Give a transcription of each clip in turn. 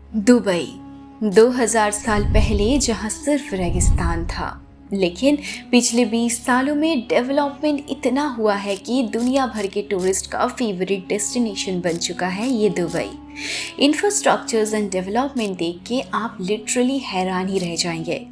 Dubai 2000 साल पहले जहां सिर्फ रेगिस्तान था, लेकिन पिछले 20 सालों में डेवलपमेंट इतना हुआ है कि दुनिया भर के टूरिस्ट का फेवरेट डेस्टिनेशन बन चुका है ये दुबई। इंफ्रास्ट्रक्चर्स एंड डेवलपमेंट देख के आप लिटरली हैरान ही रह जाएंगे।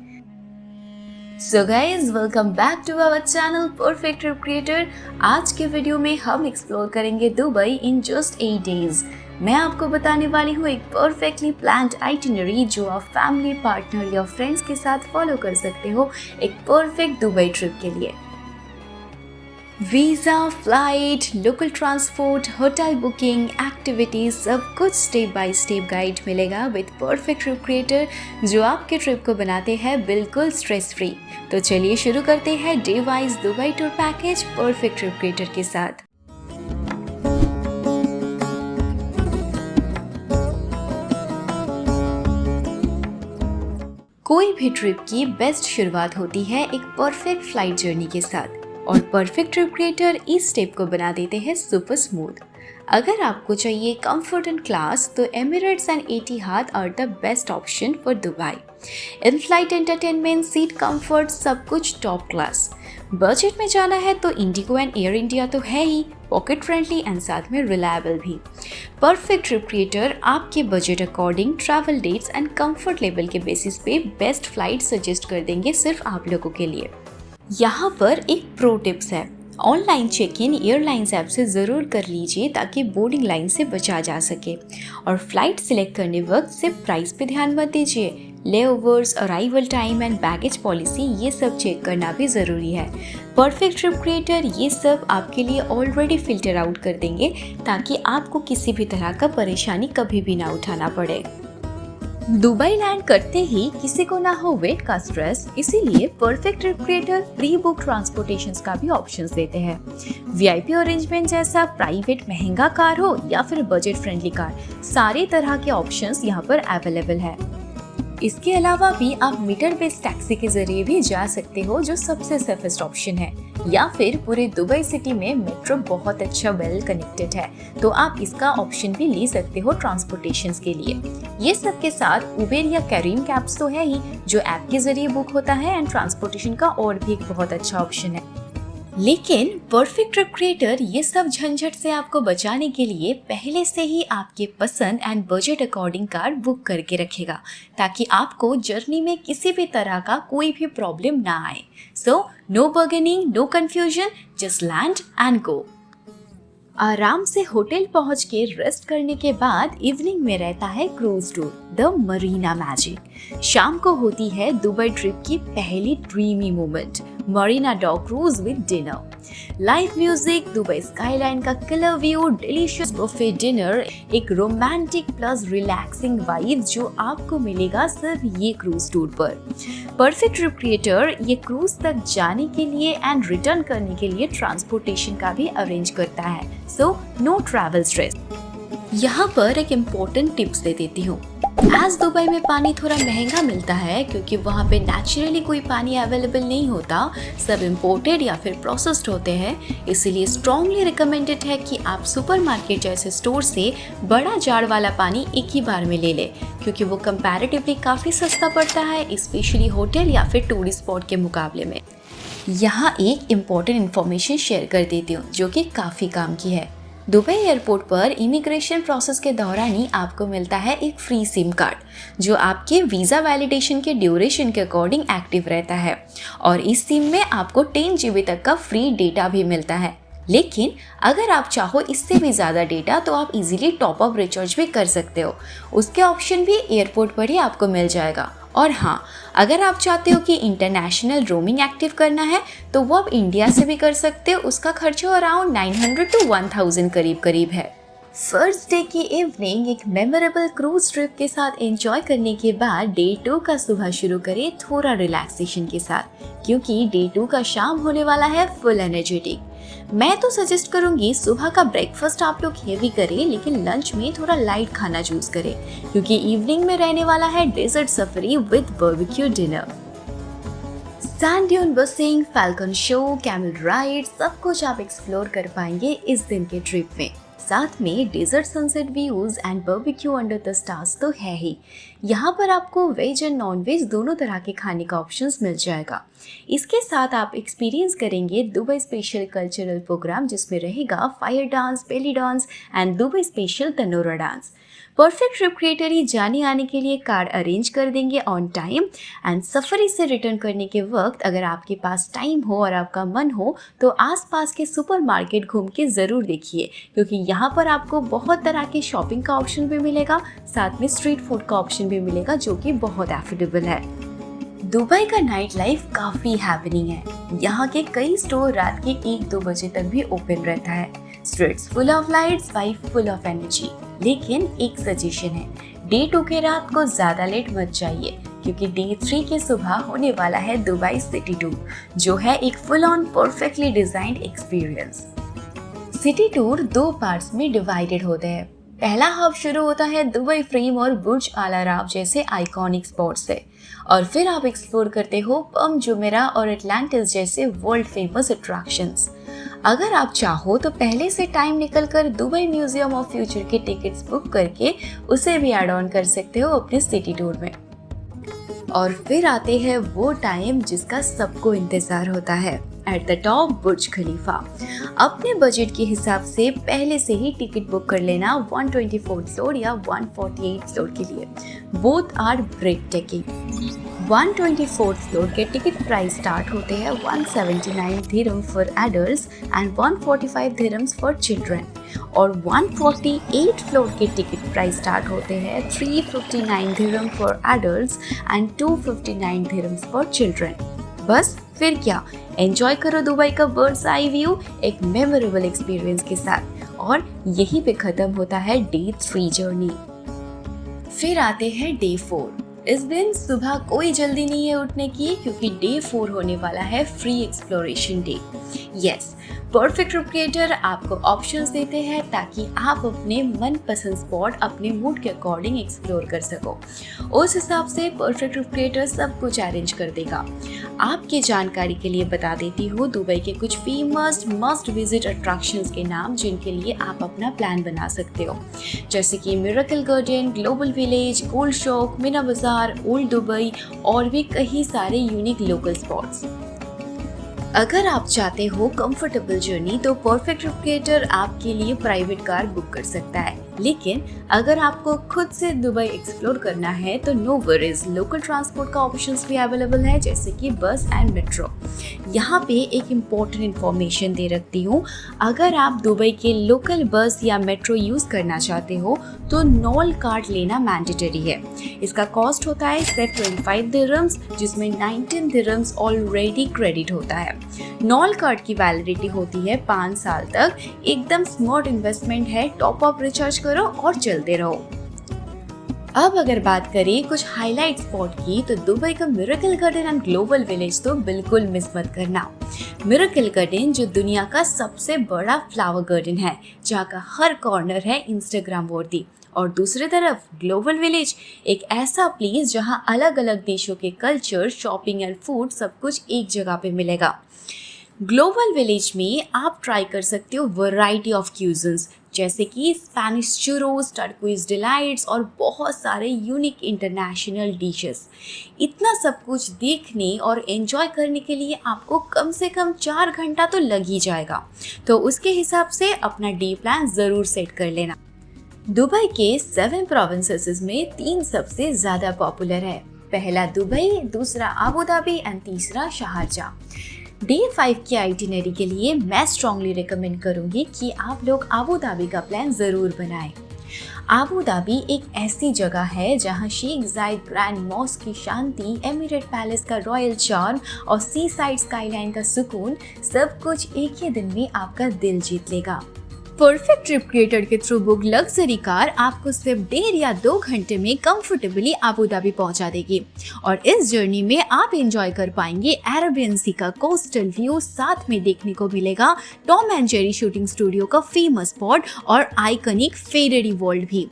So guys, welcome back to our channel perfect trip creator. आज के वीडियो में हम एक्सप्लोर करेंगे दुबई इन जस्ट 8 डेज। मैं आपको बताने वाली हूँ एक परफेक्टली प्लान्ड आइटिनरी जो आप फैमिली, पार्टनर या फ्रेंड्स के साथ फॉलो कर सकते हो एक परफेक्ट दुबई ट्रिप के लिए। Visa, flight, local transport, hotel booking, activities, सब कुछ स्टेप बाय स्टेप गाइड मिलेगा विद परफेक्ट ट्रिप क्रिएटर जो आपके ट्रिप को बनाते हैं बिल्कुल स्ट्रेस फ्री। तो चलिए शुरू करते हैं day wise Dubai tour package perfect trip creator के साथ। कोई भी ट्रिप की बेस्ट शुरुआत होती है एक परफेक्ट फ्लाइट जर्नी के साथ, और परफेक्ट ट्रिप क्रिएटर इस स्टेप को बना देते हैं सुपर स्मूथ। अगर आपको चाहिए कंफर्ट एंड क्लास तो Emirates and Etihad are the best option for Dubai. In flight entertainment, seat comfort, सब कुछ टॉप क्लास। बजट में जाना है तो इंडिगो एंड एयर इंडिया तो है ही, पॉकेट फ्रेंडली एंड साथ में रिलायबल भी। परफेक्ट ट्रिप क्रिएटर आपके budget according travel dates and comfort level के बेसिस पे बेस्ट फ्लाइट सजेस्ट कर देंगे सिर्फ आप लोगों के लिए। यहाँ पर एक प्रो टिप्स है, online check in airlines app से ज़रूर कर लीजिए ताकि बोर्डिंग लाइन से बचा जा सके। और फ्लाइट सिलेक्ट करने वक्त सिर्फ प्राइस पे ध्यान मत दीजिए, layovers, arrival time and baggage policy ये सब चेक करना भी ज़रूरी है। परफेक्ट ट्रिप क्रिएटर ये सब आपके लिए ऑलरेडी फिल्टर आउट कर देंगे ताकि आपको किसी भी तरह का परेशानी कभी भी ना उठाना पड़े। दुबई लैंड करते ही किसी को ना हो वेट का स्ट्रेस, इसीलिए perfect trip creator pre book transportations का भी ऑप्शंस देते हैं। वीआईपी अरेंजमेंट जैसा प्राइवेट महंगा कार हो या फिर बजट फ्रेंडली कार, सारे तरह के ऑप्शंस यहाँ पर अवेलेबल है। इसके अलावा भी आप मीटर बेस्ड टैक्सी के जरिए भी जा सकते हो जो सबसे सेफेस्ट ऑप्शन है, या फिर पूरे दुबई सिटी में मेट्रो बहुत अच्छा वेल कनेक्टेड है तो आप इसका ऑप्शन भी ले सकते हो ट्रांसपोर्टेशंस के लिए। ये सब के साथ उबेर या कैरीम कैब्स तो है ही जो ऐप के जरिए बुक होता है एंड ट्रांसपोर्टेशन का और भी एक बहुत अच्छा ऑप्शन है। लेकिन परफेक्ट ट्रिप क्रिएटर ये सब झंझट से आपको बचाने के लिए पहले से ही आपके पसंद and budget according car book करके रखेगा ताकि आपको जर्नी में किसी भी तरह का कोई भी प्रॉब्लम ना आए। So no bargaining, no confusion, just land and go. आराम से होटल पहुंच के रेस्ट करने के बाद इवनिंग में रहता है cruise tour, the marina magic. शाम को होती है दुबई ट्रिप की पहली dreamy moment, marina dock cruise with dinner. Live music, Dubai skyline का killer view, delicious buffet dinner, एक रोमांटिक प्लस रिलैक्सिंग वाइब जो आपको मिलेगा सिर्फ ये क्रूज टूर पर। परफेक्ट ट्रिप क्रिएटर ये क्रूज तक जाने के लिए एंड रिटर्न करने के लिए ट्रांसपोर्टेशन का भी अरेंज करता है, सो नो ट्रैवल स्ट्रेस। यहाँ पर एक इम्पोर्टेंट टिप्स दे देती हूँ। आज दुबई में पानी थोड़ा महंगा मिलता है क्योंकि वहाँ पे नेचुरली कोई पानी अवेलेबल नहीं होता, सब इम्पोर्टेड या फिर प्रोसेस्ड होते हैं। इसीलिए स्ट्रॉन्गली रिकमेंडेड है कि आप सुपरमार्केट जैसे स्टोर से बड़ा जार वाला पानी एक ही बार में ले लें क्योंकि वो कंपैरेटिवली काफ़ी सस्ता पड़ता है, स्पेशली होटल या फिर टूरिस्ट स्पॉट के मुकाबले में। यहाँ एक इम्पॉर्टेंट इन्फॉर्मेशन शेयर कर देती हूँ जो कि काफ़ी काम की है। दुबई एयरपोर्ट पर इमिग्रेशन प्रोसेस के दौरान ही आपको मिलता है एक फ्री सिम कार्ड जो आपके वीज़ा वैलिडेशन के ड्यूरेशन के अकॉर्डिंग एक्टिव रहता है, और इस सिम में आपको 10 GB तक का फ्री डेटा भी मिलता है। लेकिन अगर आप चाहो इससे भी ज़्यादा डेटा तो आप इजीली टॉप अप रिचार्ज भी कर सकते हो, उसके ऑप्शन भी एयरपोर्ट पर ही आपको मिल जाएगा। और हाँ, अगर आप चाहते हो कि इंटरनेशनल रोमिंग एक्टिव करना है तो वो आप इंडिया से भी कर सकते हो, उसका खर्चा अराउंड 900 to 1000 करीब है। फर्स्ट डे की इवनिंग एक मेमोरेबल क्रूज ट्रिप के साथ एंजॉय करने के बाद डे 2 का सुबह शुरू करें थोड़ा रिलैक्सेशन के साथ, क्योंकि डे 2 का शाम होने वाला है फुल एनर्जेटिक। मैं तो सजेस्ट करूंगी सुबह का ब्रेकफास्ट आप लोग हेवी करें, लेकिन लंच में थोड़ा लाइट खाना चूज करें क्योंकि इवनिंग में रहने वाला है डेजर्ट सफरी with barbecue dinner. Sand dune busing, falcon show, camel ride, सब कुछ आप एक्सप्लोर कर पाएंगे इस दिन के ट्रिप में। साथ में desert sunset views and barbecue under the stars तो है ही। यहाँ पर आपको वेज एंड नॉन वेज दोनों तरह के खाने का ऑप्शंस मिल जाएगा। इसके साथ आप एक्सपीरियंस करेंगे दुबई स्पेशल कल्चरल प्रोग्राम, जिसमें रहेगा fire dance, belly dance and Dubai special tanoura dance. Perfect trip creator ही जाने आने के लिए कार अरेंज कर देंगे ऑन टाइम एंड सफरी से रिटर्न करने के वक्त अगर आपके पास टाइम हो और आपका मन हो तो आसपास के सुपरमार्केट घूम के ज़रूर देखिए, क्योंकि यहाँ पर आपको बहुत तरह के शॉपिंग का ऑप्शन भी मिलेगा, साथ में स्ट्रीट फूड का ऑप्शन भी मिलेगा जो कि बहुत एफोर्डेबल है। दुबई का नाइट लाइफ काफ़ी हैपनिंग है। यहाँ के कई स्टोर रात के 1-2 बजे तक भी ओपन रहता है। Streets full of lights, vibe full of energy. लेकिन एक सजेशन है, डे 2 के रात को ज़्यादा लेट मत जाइए, क्योंकि डे 3 के सुबह होने वाला है दुबई सिटी टूर, जो है एक full on perfectly designed experience. City tour 2 parts में डिवाइडेड होते हैं। पहला हाफ शुरू होता है दुबई फ्रेम और बुर्ज अल अराब जैसे आइकॉनिक स्पॉट से, और फिर आप एक्सप्लोर करते हो पम जुमेरा और एटलांटिस जैसे वर्ल्ड फेमस अट्रैक्शंस। अगर आप चाहो तो पहले से टाइम निकलकर दुबई म्यूजियम ऑफ फ्यूचर के टिकट्स बुक करके उसे भी ऐड ऑन कर सकते हो अपने सिटी टूर में। और फिर आते हैं वो टाइम जिसका सबको इंतजार होता है, एट द टॉप बुर्ज खलीफा। अपने बजट के हिसाब से पहले से ही टिकट बुक कर लेना 124th फ्लोर या 148th फ्लोर के लिए। Both are breathtaking. 124th floor के टिकट प्राइस स्टार्ट होते हैं 179 dirham for adults and 145 dirhams for children, और 148th फ्लोर के टिकट प्राइस स्टार्ट होते हैं 359 dirham for adults and 259 dirhams for children. बस फिर क्या, एंजॉय करो दुबई का बर्ड्स आई व्यू एक मेमोरेबल एक्सपीरियंस के साथ। और यहीं पे खत्म होता है डे 3 जर्नी। फिर आते हैं डे 4। इस दिन सुबह कोई जल्दी नहीं है उठने की, क्योंकि डे 4 होने वाला है free exploration day. Yes, perfect trip creator आपको ऑप्शंस देते हैं ताकि आप अपने मनपसंद स्पॉट अपने मूड के अकॉर्डिंग एक्सप्लोर कर सको। उस हिसाब से परफेक्ट ट्रिप क्रिएटर सब कुछ अरेंज कर देगा। आपकी जानकारी के लिए बता देती हूँ दुबई के कुछ फेमस मस्ट विजिट अट्रैक्शंस के नाम, जिनके लिए आप अपना प्लान बना सकते हो, जैसे कि miracle garden, global village, gold shock, Meena बाजार, ओल्ड दुबई और भी कई सारे यूनिक लोकल स्पॉट्स। अगर आप चाहते हो कंफर्टेबल जर्नी तो परफेक्ट ट्रिप क्रिएटर आपके लिए प्राइवेट कार बुक कर सकता है। लेकिन अगर आपको खुद से दुबई एक्सप्लोर करना है तो नो वरीज, लोकल ट्रांसपोर्ट का ऑप्शंस भी अवेलेबल है, जैसे कि बस एंड मेट्रो। यहाँ पे एक इम्पोर्टेंट इन्फॉर्मेशन दे रखती हूँ, अगर आप दुबई के लोकल बस या मेट्रो यूज़ करना चाहते हो तो नॉल कार्ड लेना मैंडेटरी है। इसका कॉस्ट होता है सिर्फ 25 दिरहम्स, जिसमें 19 दिरहम्स ऑलरेडी क्रेडिट होता है। नॉल कार्ड की वैलिडिटी होती है 5 साल तक। एकदम स्मार्ट इन्वेस्टमेंट है, टॉप अप रिचार्ज करो और चलते रहो। अब अगर बात करें कुछ हाईलाइट स्पॉट की, तो दुबई का miracle garden and global village तो बिल्कुल मिस मत करना। मिरेकल गार्डन जो दुनिया का सबसे बड़ा फ्लावर गार्डन है, जहाँ का हर कॉर्नर है इंस्टाग्राम वर्दी, और दूसरी तरफ ग्लोबल विलेज एक ऐसा प्लेस जहाँ अलग अलग देशों के कल्चर, शॉपिंग एंड फूड सब कुछ एक जगह पे मिलेगा। ग्लोबल विलेज में आप ट्राई कर सकते हो वैरायटी ऑफ क्यूजन्स, जैसे कि स्पेनिश चुरोस, टर्कोइज डिलाइट्स और बहुत सारे यूनिक इंटरनेशनल डिशेस। इतना सब कुछ देखने और एंजॉय करने के लिए आपको कम से कम 4 घंटा तो लग ही जाएगा, तो उसके हिसाब से अपना डे प्लान ज़रूर सेट कर लेना। दुबई के 7 प्रोविंसेस में 3 सबसे ज़्यादा पॉपुलर है। पहला दुबई, दूसरा अबू धाबी एंड तीसरा शारजाह। डे 5 की आइटिनरी के लिए मैं स्ट्रांगली रिकमेंड करूंगी कि आप लोग अबू धाबी का प्लान ज़रूर बनाएं। अबू धाबी एक ऐसी जगह है जहां शेख जायद ग्रैंड मॉस्क की शांति, एमिरेट पैलेस का रॉयल चार्म और सी साइड स्काईलाइन का सुकून, सब कुछ एक ही दिन में आपका दिल जीत लेगा। परफेक्ट ट्रिप क्रिएटर के थ्रू बुक लग्जरी कार आपको सिर्फ 1.5 या 2 घंटे में कंफर्टेबली अबू धाबी पहुंचा देगी, और इस जर्नी में आप एंजॉय कर पाएंगे अरेबियन सी का कोस्टल व्यू, साथ में देखने को मिलेगा Tom and Jerry shooting studio का फेमस स्पॉट और आइकॉनिक फेरेरी वर्ल्ड भी।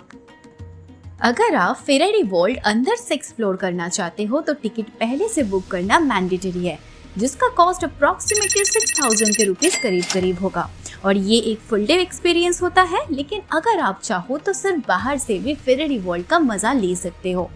अगर आप फेरेरी वर्ल्ड अंदर से एक्सप्लोर करना चाहते हो तो टिकट पहले से बुक करना मैंडेटरी है। जिसका कॉस्ट अप्रॉक्सीमेटली 6000 के रुपीस करीब होगा। और ये एक फुल डे एक्सपीरियंस होता है, लेकिन अगर आप चाहो तो सिर्फ बाहर से भी फेरारी वर्ल्ड का मजा ले सकते हो।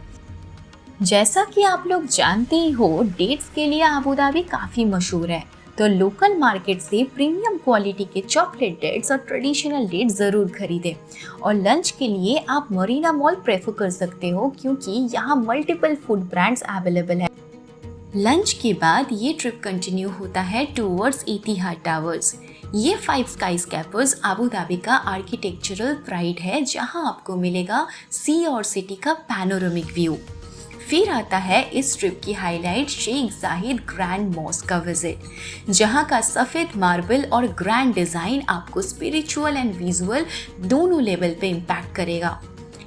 जैसा कि आप लोग जानते ही हो, डेट्स के लिए अबू धाबी काफी मशहूर है, तो लोकल मार्केट से प्रीमियम क्वालिटी के चॉकलेट डेट्स और ट्रेडिशनल डेट्स जरूर खरीदें। और लंच के लिए आप मरीना मॉल प्रेफर कर सकते हो, क्योंकि यहाँ मल्टीपल फूड ब्रांड्स अवेलेबल है। लंच के बाद ये ट्रिप कंटिन्यू होता है टूवर्ड्स एतिहाद टावर्स। ये 5 स्काईस्क्रैपर्स अबू धाबी का आर्किटेक्चरल प्राइड है, जहाँ आपको मिलेगा सी और सिटी का पैनोरामिक व्यू। फिर आता है इस ट्रिप की highlight Sheikh Zayed grand mosque का विजिट, जहां का सफ़ेद मार्बल और ग्रैंड डिज़ाइन आपको स्पिरिचुअल एंड विजुअल दोनों लेवल पे इम्पैक्ट करेगा।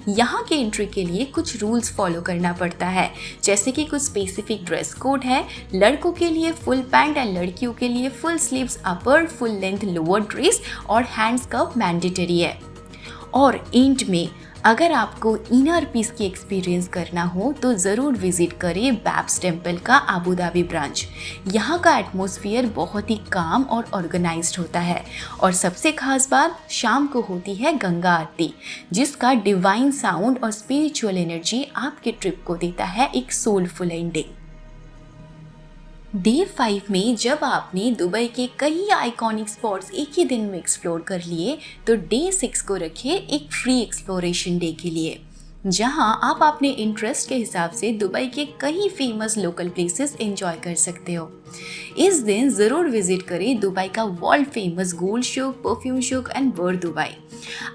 यहाँ के एंट्री के लिए कुछ रूल्स फॉलो करना पड़ता है, जैसे कि कुछ स्पेसिफिक ड्रेस कोड है। लड़कों के लिए फुल पैंट एंड लड़कियों के लिए फुल स्लीव्स अपर, फुल लेंथ लोअर ड्रेस और हैंड्स कर्व मैंडेटरी है। और एंड में अगर आपको इनर पीस की एक्सपीरियंस करना हो तो ज़रूर विजिट करें बैब्स टेम्पल का अबू धाबी ब्रांच। यहाँ का एटमॉस्फेयर बहुत ही काम और ऑर्गेनाइज्ड होता है। और सबसे खास बात, शाम को होती है गंगा आरती, जिसका डिवाइन साउंड और स्पिरिचुअल एनर्जी आपके ट्रिप को देता है एक सोलफुल एंडिंग। डे 5 में जब आपने दुबई के कई आइकॉनिक स्पॉट्स एक ही दिन में एक्सप्लोर कर लिए, तो डे 6 को रखिए एक फ्री एक्सप्लोरेशन डे के लिए, जहां आप अपने इंटरेस्ट के हिसाब से दुबई के कई फेमस लोकल प्लेसेस एंजॉय कर सकते हो। इस दिन ज़रूर विजिट करें दुबई का world famous gold souk, perfume souk and world Dubai.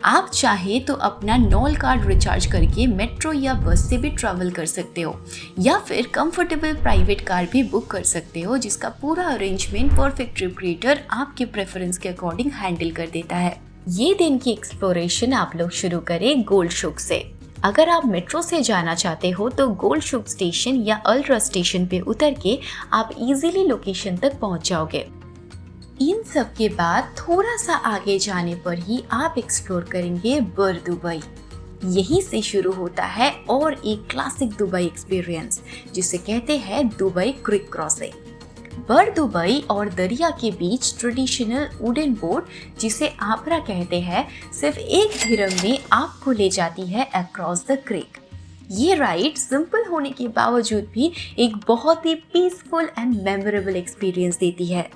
आप चाहे तो अपना नॉल कार्ड रिचार्ज करके मेट्रो या बस से भी ट्रैवल कर सकते हो, या फिर कंफर्टेबल प्राइवेट कार भी बुक कर सकते हो, जिसका पूरा अरेंजमेंट परफेक्ट ट्रिप क्रिएटर आपके प्रेफरेंस के अकॉर्डिंग हैंडल कर देता है। ये दिन की एक्सप्लोरेशन आप लोग शुरू करें गोल्ड शुक से। अगर आप मेट्रो से जाना चाहते हो तो गोल्ड शुक स्टेशन या अल्ट्रा स्टेशन पे उतर के आप इजीली लोकेशन तक पहुंच जाओगे। इन सब के बाद थोड़ा सा आगे जाने पर ही आप एक्सप्लोर करेंगे बर दुबई। यहीं से शुरू होता है और एक क्लासिक दुबई एक्सपीरियंस, जिसे कहते हैं दुबई क्रिक क्रॉसिंग। बर दुबई और दरिया के बीच ट्रेडिशनल वुडन बोट, जिसे आपरा कहते हैं, सिर्फ एक दिरहम में आपको ले जाती है अक्रॉस द क्रिक। ये राइड सिंपल होने के बावजूद भी एक बहुत ही पीसफुल एंड मेमोरेबल एक्सपीरियंस देती है,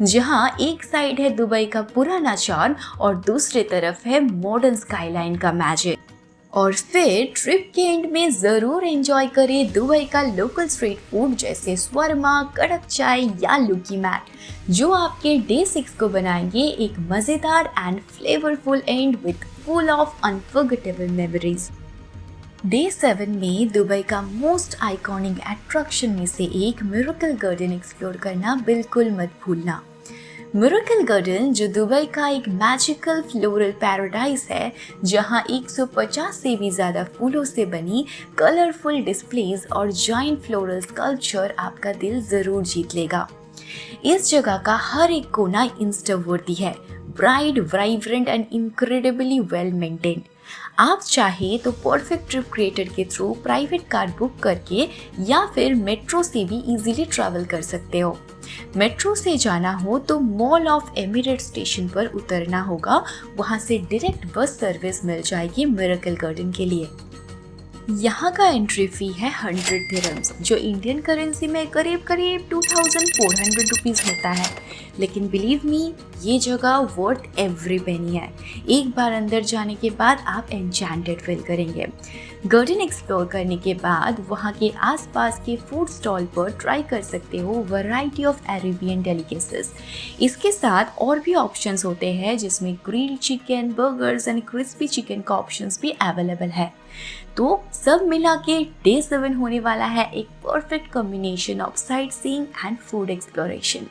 जहां एक साइड है दुबई का पुराना चार्म और दूसरे तरफ है मॉडर्न स्काईलाइन का मैजिक। और फिर ट्रिप के एंड में ज़रूर एंजॉय करें दुबई का लोकल स्ट्रीट फूड, जैसे शवरमा, कड़क चाय या लुकी मैट, जो आपके डे 6 को बनाएंगे एक मज़ेदार and flavourful and with full of unforgettable memories. Day 7 में दुबई का मोस्ट आइकॉनिक अट्रैक्शन में से एक मिरेकल गार्डन एक्सप्लोर करना बिल्कुल मत भूलना। मिरेकल गार्डन, जो दुबई का एक मैजिकल फ्लोरल पैराडाइज है, जहां 150 से भी ज़्यादा फूलों से बनी कलरफुल डिस्प्लेज और जाइंट फ्लोरल स्कल्पचर आपका दिल ज़रूर जीत लेगा। इस जगह का हर एक कोना इंस्टा वर्दी है, bright, vibrant and incredibly well maintained. आप चाहे तो परफेक्ट ट्रिप क्रिएटर के थ्रू प्राइवेट कार बुक करके या फिर मेट्रो से भी इजीली ट्रैवल कर सकते हो। मेट्रो से जाना हो तो मॉल ऑफ एमिरेट्स स्टेशन पर उतरना होगा, वहां से डायरेक्ट बस सर्विस मिल जाएगी मिरेकल गार्डन के लिए। यहाँ का एंट्री फी है 100 दिरहम्स, जो इंडियन करेंसी में करीब 2400 रुपीज़ होता है। लेकिन बिलीव मी, ये जगह वर्थ एवरी पेनी है। एक बार अंदर जाने के बाद आप एन्चेंटेड फील करेंगे। गार्डन एक्सप्लोर करने के बाद वहाँ के आसपास के फूड स्टॉल पर ट्राई कर सकते हो वैरायटी ऑफ अरेबियन डेलिकेसीज। इसके साथ और भी ऑप्शंस होते हैं, जिसमें grilled chicken, burgers and crispy chicken का ऑप्शंस भी अवेलेबल है। तो सब मिला के डे 7 होने वाला है एक perfect combination of sight seeing and food exploration.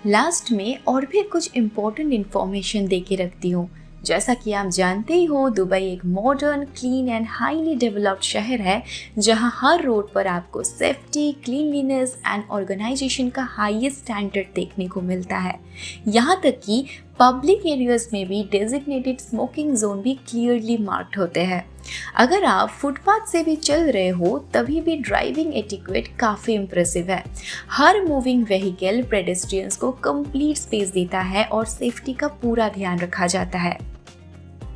Last में और भी कुछ इम्पोर्टेंट इन्फॉर्मेशन दे के रखती हूँ। जैसा कि आप जानते ही हो, दुबई एक modern, clean and highly developed शहर है, जहां हर रोड पर आपको सेफ्टी, क्लीनलीनेस एंड ऑर्गेनाइजेशन का हाईएस्ट स्टैंडर्ड देखने को मिलता है। यहाँ तक कि पब्लिक एरियाज में भी डेजिग्नेटेड स्मोकिंग जोन भी क्लियरली मार्क्ड होते हैं। अगर आप फुटपाथ से भी चल रहे हो तभी भी ड्राइविंग एटिक्वेट काफ़ी इम्प्रेसिव है। हर मूविंग व्हीकल पेडेस्ट्रियंस को कंप्लीट स्पेस देता है और सेफ्टी का पूरा ध्यान रखा जाता है।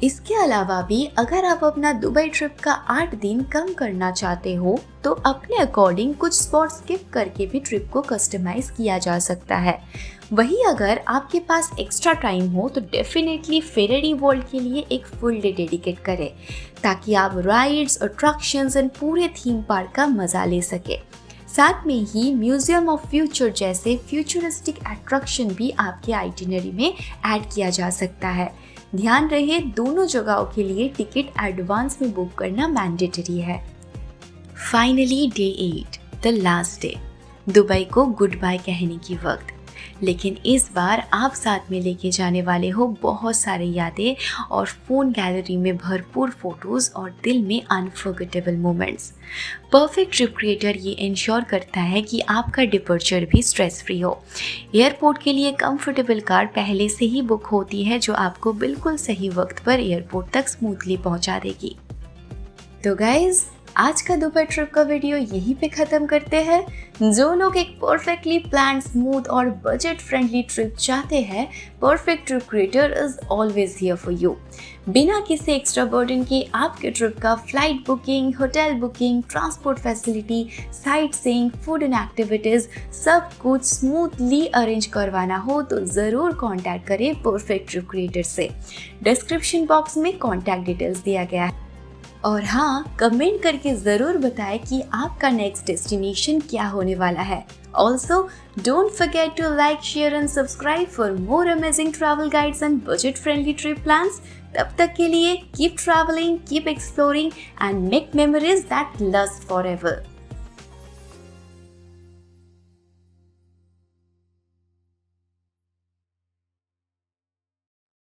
इसके अलावा भी अगर आप अपना दुबई ट्रिप का 8 दिन कम करना चाहते हो तो अपने अकॉर्डिंग कुछ स्पॉट स्किप करके भी ट्रिप को कस्टमाइज किया जा सकता है। वहीं अगर आपके पास एक्स्ट्रा टाइम हो तो डेफिनेटली फेरारी वर्ल्ड के लिए एक फुल डे डेडिकेट करें ताकि आप राइड्स, अट्रैक्शंस एंड पूरे थीम पार्क का मजा ले सके। साथ में ही म्यूजियम ऑफ फ्यूचर जैसे फ्यूचरिस्टिक अट्रैक्शन भी आपके आइटिनरी में ऐड किया जा सकता है। ध्यान रहे दोनों जगहों के लिए टिकट एडवांस में बुक करना मैंडेटरी है। Finally day 8, the last day. Dubai को गुड बाय कहने की वक्त, लेकिन इस बार आप साथ में लेके जाने वाले हो बहुत सारे यादें और फ़ोन गैलरी में भरपूर फोटोज़ और दिल में unforgettable moments. Perfect trip creator ये इंश्योर करता है कि आपका डिपर्चर भी स्ट्रेस फ्री हो। एयरपोर्ट के लिए कंफर्टेबल कार पहले से ही बुक होती है जो आपको बिल्कुल सही वक्त पर एयरपोर्ट तक स्मूथली पहुंचा देगी। तो गाइज, आज का दुबई ट्रिप का वीडियो यहीं पे ख़त्म करते हैं। जो लोग एक परफेक्टली प्लान, स्मूथ और बजट फ्रेंडली ट्रिप चाहते हैं, perfect trip creator is always here for you. बिना किसी एक्स्ट्रा बर्डन के आपके ट्रिप का flight booking, hotel booking, transport facility, sight seeing, food and activities सब कुछ स्मूथली अरेंज करवाना हो तो ज़रूर कॉन्टैक्ट करें परफेक्ट ट्रिप क्रिएटर से। डिस्क्रिप्शन बॉक्स में कॉन्टैक्ट डिटेल्स दिया गया है। और हाँ, कमेंट करके ज़रूर बताएं कि आपका नेक्स्ट डेस्टिनेशन क्या होने वाला है। Also don't forget to like, share and subscribe for more amazing travel guides and budget friendly trip plans. तब तक के लिए keep travelling, keep exploring and make memories that last forever.